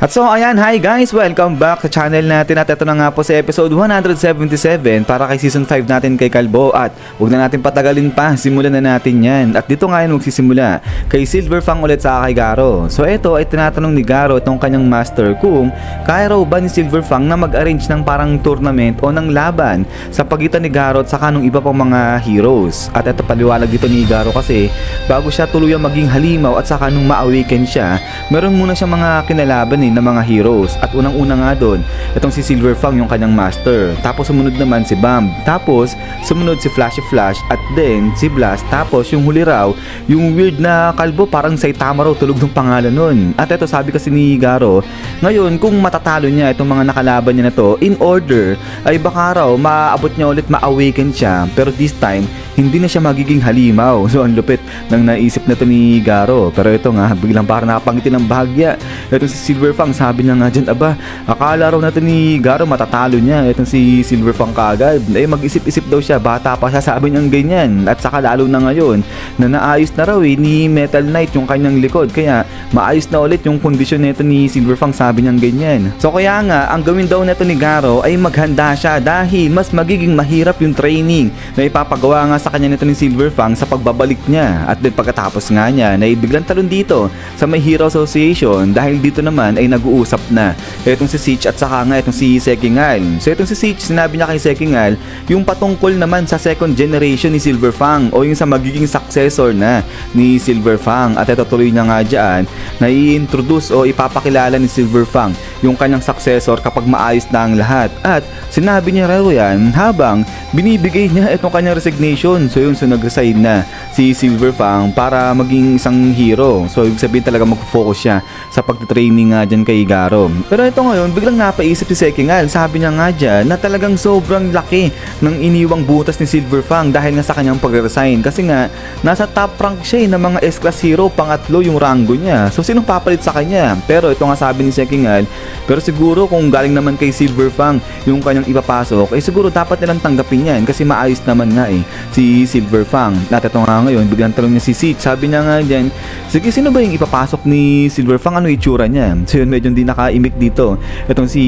At so ayan, hi guys! Welcome back sa channel natin at ito na nga po sa episode 177 para kay season 5 natin kay Kalbo at huwag na natin patagalin pa, simulan na natin yan. At dito nga yun magsisimula kay Silverfang ulit sa kay Garo. So ito ay tinatanong ni Garo itong kanyang master kung kaya raw ba ni Silverfang na mag-arrange ng parang tournament o ng laban sa pagitan ni Garo at saka nung iba pang mga heroes. At ito paliwanag dito ni Garo kasi bago siya tuluyang maging halimaw at saka nung ma-awaken siya, meron muna siyang mga kinalaban ng mga heroes at unang-una nga doon itong si Silverfang yung kanyang master, tapos sumunod naman si Bam, tapos sumunod si Flashy Flash at then si Blast, tapos yung huli raw yung weird na kalbo parang Saitama raw tulog ng pangalan nun. At ito sabi kasi ni Garo ngayon kung matatalo niya itong mga nakalaban niya na to in order ay baka raw maaabot niya ulit ma-awaken siya, pero this time hindi na siya magiging halimaw. So ang lupit ng naisip na to ni Garo, pero ito nga biglang parang nakapangiti ng bahagya itong si Silverfang. Sabi niya nga dyan, aba, akala raw natin ni Garo matatalo niya itong si Silverfang kagad. Eh mag-isip-isip daw siya, bata pa siya, sabi niyang ganyan. At saka lalo na ngayon na naayos na raw ni Metal Knight yung kanyang likod, kaya maayos na ulit yung kondisyon nito ni Silverfang, sabi niyang ganyan. So kaya nga ang gawin daw nito ni Garo ay maghanda siya dahil mas magiging mahirap yung training na ipapagawa nga sa kanya nito ni Silverfang sa pagbabalik niya. At then pagkatapos nga niya na biglang talon dito sa may Hero Association dahil dito naman ay nag-uusap na itong si Sitch at saka nga itong si Sekingal. So itong si Sitch, sinabi niya kay Sekingal yung patungkol naman sa second generation ni Silverfang o yung sa magiging successor na ni Silverfang. At ito tuloy niya nga dyan na i-introduce o ipapakilala ni Silverfang yung kanyang successor kapag maayos na ang lahat. At sinabi niya raw yan habang binibigay niya itong kanyang resignation. So yun, so nag-resign na si Silverfang para maging isang hero. So ibig sabihin talaga mag-focus siya sa pag-training nga dyan kay Garo. Pero ito ngayon, biglang napaisip si Sekingal. Sabi niya nga dyan na talagang sobrang laki ng iniwang butas ni Silverfang dahil nga sa kanyang pag-resign. Kasi nga, nasa top rank siya ng mga S-class hero, pangatlo yung rango niya. So sinong papalit sa kanya? Pero ito nga sabi ni Sekingal, pero siguro kung galing naman kay Silverfang yung kanyang ipapasok, eh siguro dapat nilang tanggapin yan kasi maayos naman nga si Silverfang. At ito nga ngayon, biglang talong niya si Sitch. Sabi niya nga dyan, sige, sino ba yung ipapasok ni Silverfang? Ano itsura niya? So yun, medyo hindi nakaimik dito itong si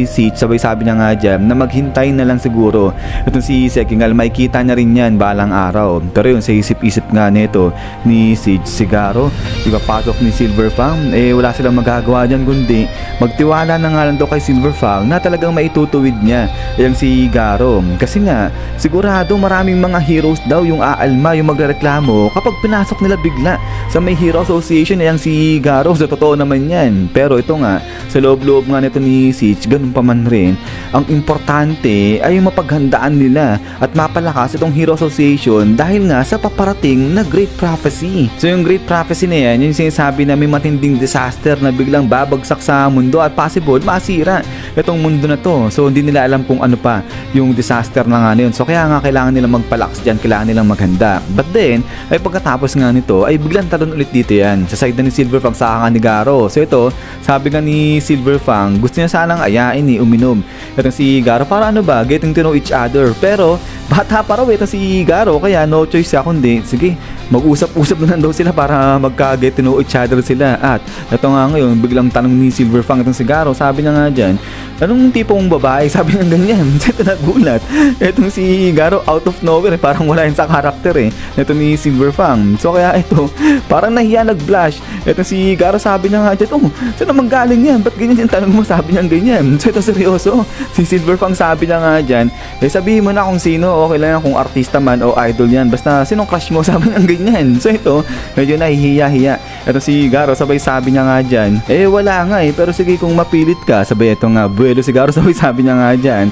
Sitch. Sabi niya nga dyan na maghintay na lang siguro itong si Sekingal, makikita niya rin yan balang araw. Pero yun, sa isip-isip nga nito ni Sitch, si Garo ipapasok ni Silverfang, eh wala silang magagawa dyan kundi magtiwala na nga lang daw kay Silverfang na talagang maitutuwid niya yung si Garo. Kasi nga sigurado maraming mga heroes daw yung aalma, yung magrereklamo kapag pinasok nila bigla sa may Hero Association na yung si Garo. So totoo naman yan. Pero ito nga, sa loob-loob nga nito ni Sitch, ganun pa man rin, ang importante ay mapaghandaan nila at mapalakas itong Hero Association dahil nga sa paparating na Great Prophecy. So yung Great Prophecy na yan, yung sinasabi na may matinding disaster na biglang babagsak sa mundo at possible masira itong mundo na to. So hindi nila alam kung ano pa yung disaster na nga na yun. So kaya nga kailangan nilang magpalakas dyan, kailangan nilang maghanda. But then, ay pagkatapos nga nito, ay biglang talon ulit dito yan sa side na ni Silverfang sa nga ni Garo. So ito, sabi nga ni Silverfang, gusto niya sanang ayain uminom itong si Garo para ano ba, getting to know each other. Pero bata pa raw ito si Garo, kaya no choice siya kundi sige, mag-usap-usap na lang daw sila para magka-get to know each other sila. At ito nga ngayon, biglang tanong ni Silverfang itong si Garo, sabi niya nga dyan, anong tipong babae? Sabi niya ganyan. Ito nagulat itong si Garo out of nowhere, parang wala yun sa karakter ito ni Silverfang. So kaya ito, parang nahiya, nag-blush itong si Garo. Sabi niya nga dyan, oh, saan naman galing yan? Ba't ganyan yung tanong mo? Sabi niya ganyan. So ito seryoso, si Silverfang sabi niya nga dyan, eh sabihin mo na kung sino, okay lang yan, kung artista man o idol yan, basta sinong crush mo? Sabi niya ganyan. So ito, medyo nahihiya-hiya ito si Garo. Sabay sabi niya nga dyan, eh wala nga pero sige kung mapilit ka. Sabay ito nga, buwelo si Garo. Sabay sabi niya nga dyan,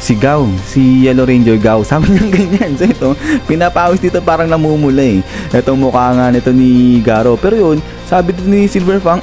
si Gao, si Yellow Ranger Gao. Sabi niya ganyan. So ito, pinapawis dito parang namumula itong mukha nga nito ni Garo. Pero yun, sabi dito ni Silverfang,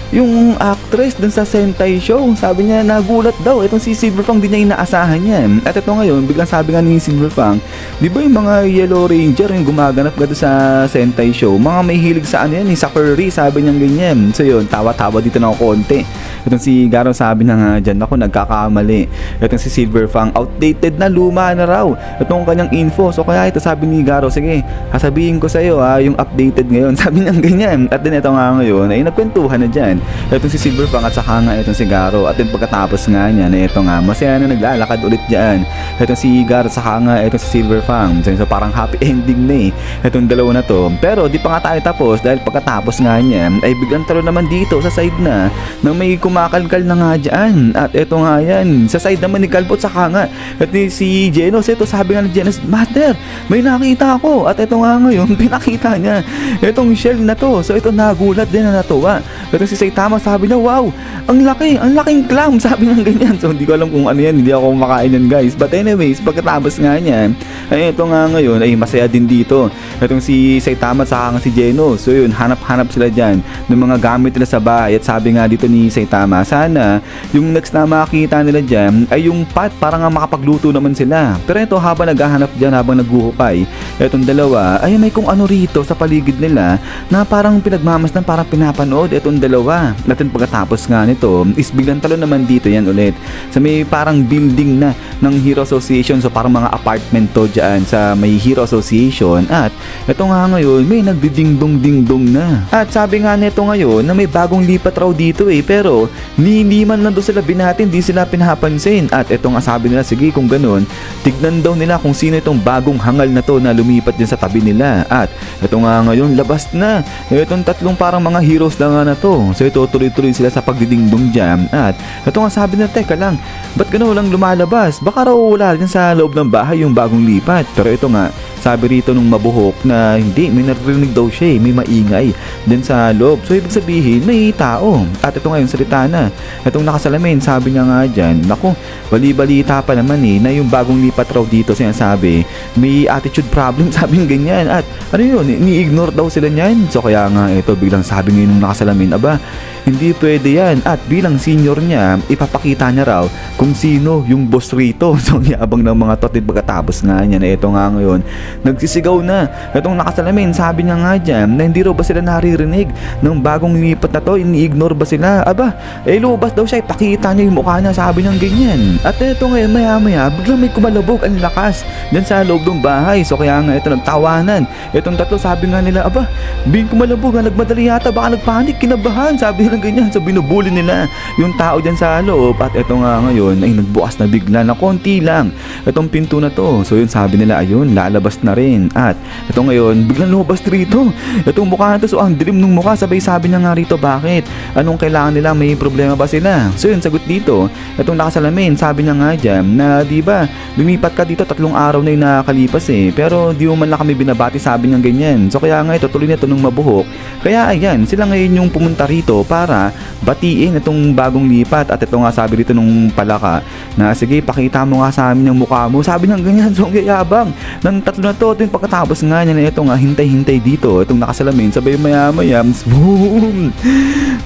yung actress dun sa Sentai show, sabi niya nagulat daw itong si Silverfang, di niya inaasahan yan. At ito ngayon, biglang sabi nga ni Silverfang, di ba yung mga Yellow Ranger yung gumaganap gado sa Sentai show, mga may hilig sa ano yan, sa furry, sabi niya ganyan. So yun, tawa-tawa dito na konti Itong si Garo sabi na nga dyan, ako nagkakamali. Itong si Silver Fang, outdated na, luma na raw itong kanyang info. So kaya ito sabi ni Garo, sige, sasabihin ko sa'yo yung updated ngayon. Sabi niya ganyan. At din ito nga ngayon ay nagkwentuhan na dyan. Itong si Silver Fang at saka nga itong si Garo. At din pagkatapos nga niya na ito nga, masaya na naglalakad ulit dyan. Itong si Garo at saka nga itong si Silver Fang. So parang happy ending na itong dalawa na to. Pero di pa nga tayo tapos dahil pagkatapos nga niya ay biglang talo naman dito sa side na may kumakalkal na nga dyan. At ito nga yan, sa side naman ni Kalbo at saka nga at si Genos, ito sabi nga ni Genos, Master, may nakita ako. At ito nga ngayon, pinakita niya itong shell na to. So ito nagulat din na natuwa. Ito si Saitama sabi niya, wow, ang laking clam. Sabi niya ganyan. So hindi ko alam kung ano yan, hindi ako kumakain yan guys. But anyways, pagkatapos nga niya, ay ito nga ngayon ay masaya din dito. Itong si Saitama at saka nga si Genos. So yun, hanap-hanap sila dyan ng mga gamit nila sa bahay. At sabi nga dito ni Saitama, sana yung next na makita nila dyan ay yung pot para nga makapagluto naman sila. Pero ito habang naghahanap dyan, habang naghuhukay, itong dalawa ay may kung ano rito sa paligid nila na parang pinagmamasdan, parang pinapanood itong dalawa. Natin pagkatapos nga nito is biglang talo naman dito yan ulit sa may parang building na ng Hero Association. So parang mga apartment to dyan sa may Hero Association. At ito nga ngayon may nagdidingdong-dingdong na. At sabi nga nito ngayon na may bagong lipat raw dito pero hindi man lang doon sila binatin, di sila pinapansin. At ito nga sabi nila, sige kung ganun, tignan daw nila kung sino itong bagong hangal na to na lumipat din sa tabi nila. At ito nga ngayon, labas na itong tatlong parang mga heroes na nga na to. So ito tuloy-tuloy sila sa pagdidingdong jam. At ito nga sabi nila, teka lang, ba't ganun lang lumalabas? Baka raw wala din sa loob ng bahay yung bagong lipat. Pero ito nga, sabi rito nung mabuhok na hindi, may narinig daw siya, may maingay din sa loob. So ibig sabihin, may tao. At ito ngayon, salita na. Itong nakasalamin, sabi niya nga dyan, naku, bali-balita pa naman na yung bagong lipat raw dito sinasabi, may attitude problem, sabi ng ganyan. At ano yun, ni-ignore daw sila niyan. So kaya nga ito, biglang sabi ngayon nung nakasalamin, aba, hindi pwede yan. At bilang senior niya, ipapakita niya raw kung sino yung boss rito. So yabang ng mga totid pagkatapos nga niya na ito nga ngayon, nagsisigaw na. Itong nakasalamin, sabi niya nga dyan na hindi raw ba sila naririnig ng bagong lipat na to, ini-ignore ba sila? Aba, lubas daw siya, ipakita niya yung mukha niya, sabi niyang ganyan. At ito ngayon, maya-maya, biglang may kumalabog ang lakas dyan sa loob ng bahay. So kaya nga ito nagtawanan. Itong tatlo, sabi nga nila, aba, bing kumalabog, nagmadali yata, baka nagpanik, kinabahan, sabi nila ganyan. So binubuli nila yung tao dyan sa loob. At ito nga ngayon ay nagbukas na bigla na konti lang itong pinto na to. So yun, sabi nila, ayun, lalabas na rin. At ito ngayon, biglang lumabas rito itong mukha na to. So ang dilim ng mukha, sabay sabi niya nga rito, bakit? Anong kailangan nila? May problema ba sila? So yun, sagot dito, itong nakasalamin, sabi niya nga dyan na diba, lumipat ka dito 3 araw na yung nakakalipas pero di mo man lang kami binabati, sabi niya ganyan. So kaya nga ito, tuloy na ito nung mabuhok. Kaya ayan, sila ngayon yung pumunta rito para batiin itong bagong lipat. At ito nga sabi rito nung palaka na sige, pakita mo nga sa amin yung mukha mo, sabi niya ganyan. So ang yayabang ng tatlo na to. Yung pagkatapos nga niya na ito nga, hintay-hintay dito itong nakasalamin, sabay maya-maya, boom,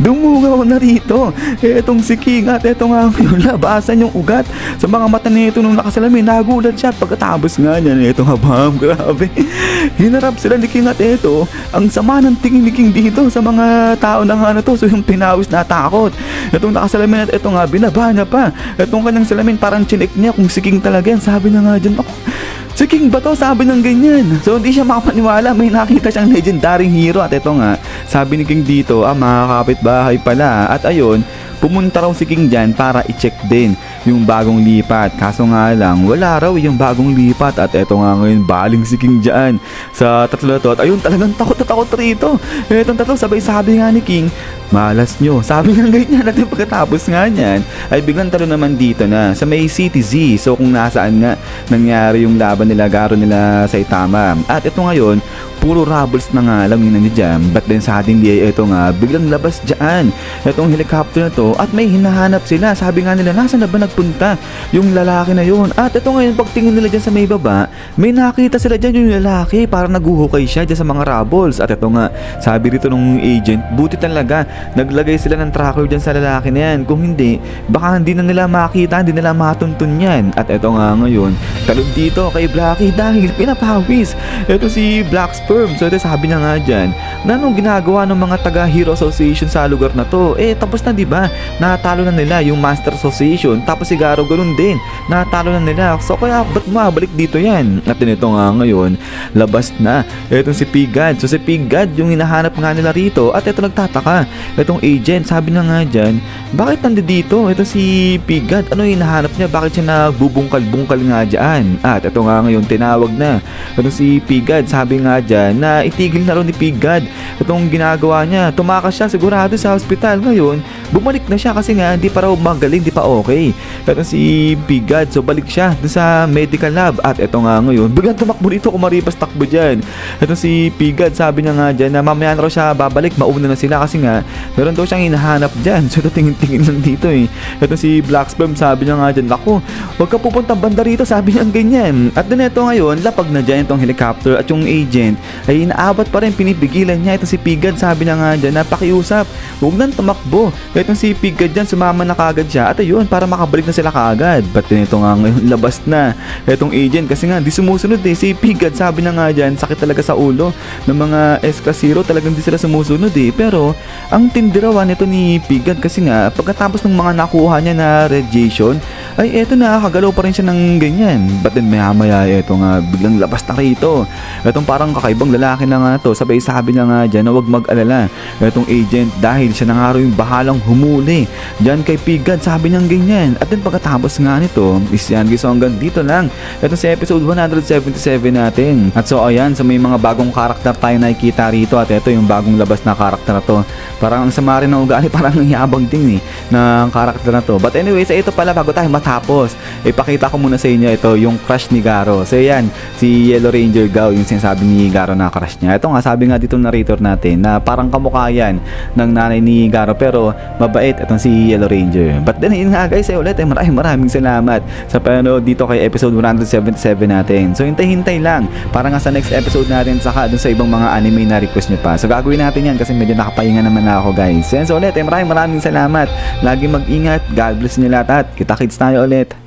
dumugaw na rito itong si King. At ito nga yung labasan yung ugat sa mga mata nito nung nakasalamin. Nagulat siya pagkatapos nga niya na ito nga, bam, grabe, hinarap sila ni King. At ito, ang sama ng tingin ni King dito sa mga tao na nga na to. So yung pinawis na takot itong nakasalamin. At ito nga, binaba niya pa itong kanyang salamin, parang chinek niya kung si King talaga yan. Sabi na nga dyan, ako, si King ba to? Sabi ng ganyan. So hindi siya makapaniwala, may nakita siyang legendary hero. At ito nga, sabi ni King dito, mga kapitbahay pala. At ayun, pumunta raw si King dyan para i-check din yung bagong lipat. Kaso nga lang, wala raw yung bagong lipat. At eto nga ngayon, baling si King dyan sa tatlo na to. At ayun, talagang takot na takot rito. Etong tatlo, sabay sabi nga ni King, malas nyo, sabi nga ganyan. At yung pagkatapos nga niyan, ay biglang talo naman dito na sa may City Z. So kung nasaan nga nangyari yung laban nila, Garo nila Saitama. At ito ngayon, puro rubbles na nga lang yun nandiyan. But then suddenly, ito nga, biglang labas dyan itong helicopter na to. At may hinahanap sila. Sabi nga nila, nasa na ba nagpunta yung lalaki na yun? At ito ngayon, pagtingin nila dyan sa may baba, may nakita sila dyan yung lalaki, para naguhukay siya dyan sa mga rubbles. At ito nga, sabi rito nung agent, buti talaga naglagay sila ng tracker dyan sa lalaki na yan. Kung hindi, baka hindi na nila makita, hindi nila matuntun yan. At eto nga ngayon, talog dito kay Blackie dahil pinapawis. Ito si Black Sperm. So ito sabi niya nga dyan, na anong ginagawa ng mga taga Hero Association sa lugar na to? Tapos na diba, natalo na nila yung Master Association. Tapos si Garo ganun din, natalo na nila. So kaya ba't mabalik dito yan? At ito nga ngayon, labas na etong si Pigad. So si Pigad yung hinahanap nga nila rito. At ito nagtataka, etong agent sabi na nga dyan, bakit nandito ito si Pigad? Ano yung hinahanap niya? Bakit siya nagbubungkal-bungkal nga dyan? At ito nga ngayon, tinawag na etong si Pigad. Sabi nga dyan na itigil na rin ni Pigad itong ginagawa niya. Tumakas siya sigurado sa hospital. Ngayon, bumalik na siya kasi nga hindi pa raw magaling, hindi pa okay. Etong si Pigad, so balik siya dun sa medical lab. At ito nga ngayon, biglang tumakbo dito, kumaripas takbo dyan. Etong si Pigad, sabi niya nga dyan na mamaya na raw siya babalik, mauna na sila kasi nga meron daw siyang hinahanap dyan. So tingin-tingin lang dito Etong si Black Sperm, sabi niya nga dyan, ako, huwag ka pupuntang banda rito, sabi niya ganyan. At din ito ngayon, lapag na dyan itong helicopter at yung agent ay inaabot pa rin, pinipigilan niya itong si Pigad. Sabi niya nga dyan na pakiusap, huwag nang tumakbo. Itong si Pigad dyan, sumama na kagad siya. At ayun, para makabalik na sila kagad. But din ito nga ngayon, labas na itong agent kasi nga di sumusunod si Pigad. Sabi na nga dyan, sakit talaga sa ulo ng mga S-Class Hero, talagang di sila sumusunod Pero ang tindirawan nito ni Pigad kasi nga pagkatapos ng mga nakuha niya na radiation ay eto na, kagalaw pa rin siya ng ganyan. But then maya maya eto nga biglang labas na rito etong parang kakaibang lalaki na nga to. Sabay sabi niya nga dyan na huwag mag-alala etong agent dahil siya na nga rin yung bahalang humuli dyan kay Pigad, sabi niya ganyan. At then pagkatapos nga nito is yan guys, so hanggang dito lang etong sa episode 177 natin. At so ayan, so may mga bagong karakter tayo nakikita rito. At ito yung bagong labas na karakter na to, parang ang sama rin ng ugali, parang yabang din ng karakter na to. But anyway, sa ito pala bago tayo matapos, ipakita ko muna sa inyo ito yung crush ni Garo. So yan, si Yellow Ranger Gao, yung sinasabi ni Garo na crush niya. Ito nga, sabi nga dito ng narrator natin na parang kamukha yan ng nanay ni Garo, pero mabait itong si Yellow Ranger. But then yun nga guys, ulit maraming salamat sa panonood dito kay episode 177 natin. So hintay-hintay lang para nga sa next episode natin, saka dun sa ibang mga anime na request nyo pa. So gagawin natin yan kasi medyo nakapahinga naman na ako guys. So ulit maraming salamat. Lagi mag-ingat. God bless nyo lahat at kita-kits tayo ulit.